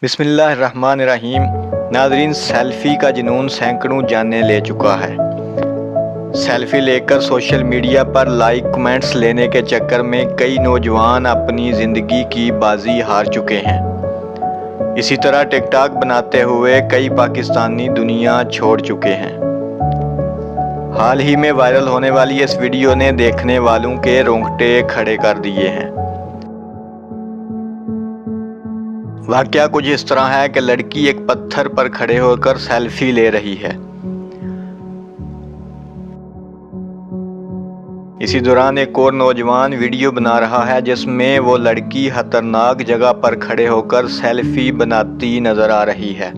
بسم اللہ الرحمن الرحیم۔ ناظرین، سیلفی کا جنون سینکڑوں جانیں لے چکا ہے۔ سیلفی لے کر سوشل میڈیا پر لائک کمنٹس لینے کے چکر میں کئی نوجوان اپنی زندگی کی بازی ہار چکے ہیں۔ اسی طرح ٹک ٹاک بناتے ہوئے کئی پاکستانی دنیا چھوڑ چکے ہیں۔ حال ہی میں وائرل ہونے والی اس ویڈیو نے دیکھنے والوں کے رونگٹے کھڑے کر دیے ہیں۔ واقعہ کچھ اس طرح ہے کہ لڑکی ایک پتھر پر کھڑے ہو کر سیلفی لے رہی ہے۔ اسی دوران ایک اور نوجوان ویڈیو بنا رہا ہے جس میں وہ لڑکی خطرناک جگہ پر کھڑے ہو کر سیلفی بناتی نظر آ رہی ہے،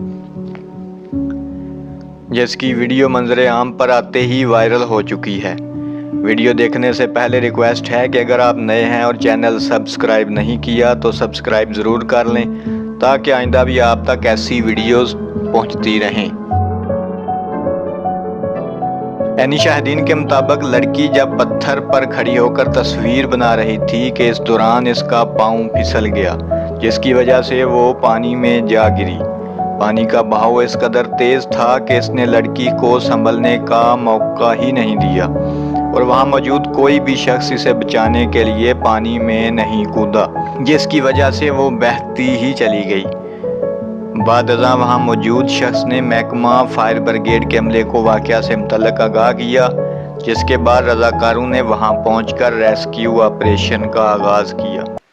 جس کی ویڈیو منظر عام پر آتے ہی وائرل ہو چکی ہے۔ ویڈیو دیکھنے سے پہلے ریکویسٹ ہے کہ اگر آپ نئے ہیں اور چینل سبسکرائب نہیں کیا تو سبسکرائب ضرور کر لیں تاکہ آئندہ بھی آپ تک ایسی ویڈیوز پہنچتی رہیں۔ عینی شاہدین کے مطابق لڑکی جب پتھر پر کھڑی ہو کر تصویر بنا رہی تھی کہ اس دوران اس کا پاؤں پھسل گیا، جس کی وجہ سے وہ پانی میں جا گری۔ پانی کا بہاؤ اس قدر تیز تھا کہ اس نے لڑکی کو سنبھلنے کا موقع ہی نہیں دیا اور وہاں موجود کوئی بھی شخص اسے بچانے کے لیے پانی میں نہیں کودا، جس کی وجہ سے وہ بہتی ہی چلی گئی۔ بعد ازاں وہاں موجود شخص نے محکمہ فائر بریگیڈ کے عملے کو واقعہ سے متعلق آگاہ کیا، جس کے بعد رضاکاروں نے وہاں پہنچ کر ریسکیو آپریشن کا آغاز کیا۔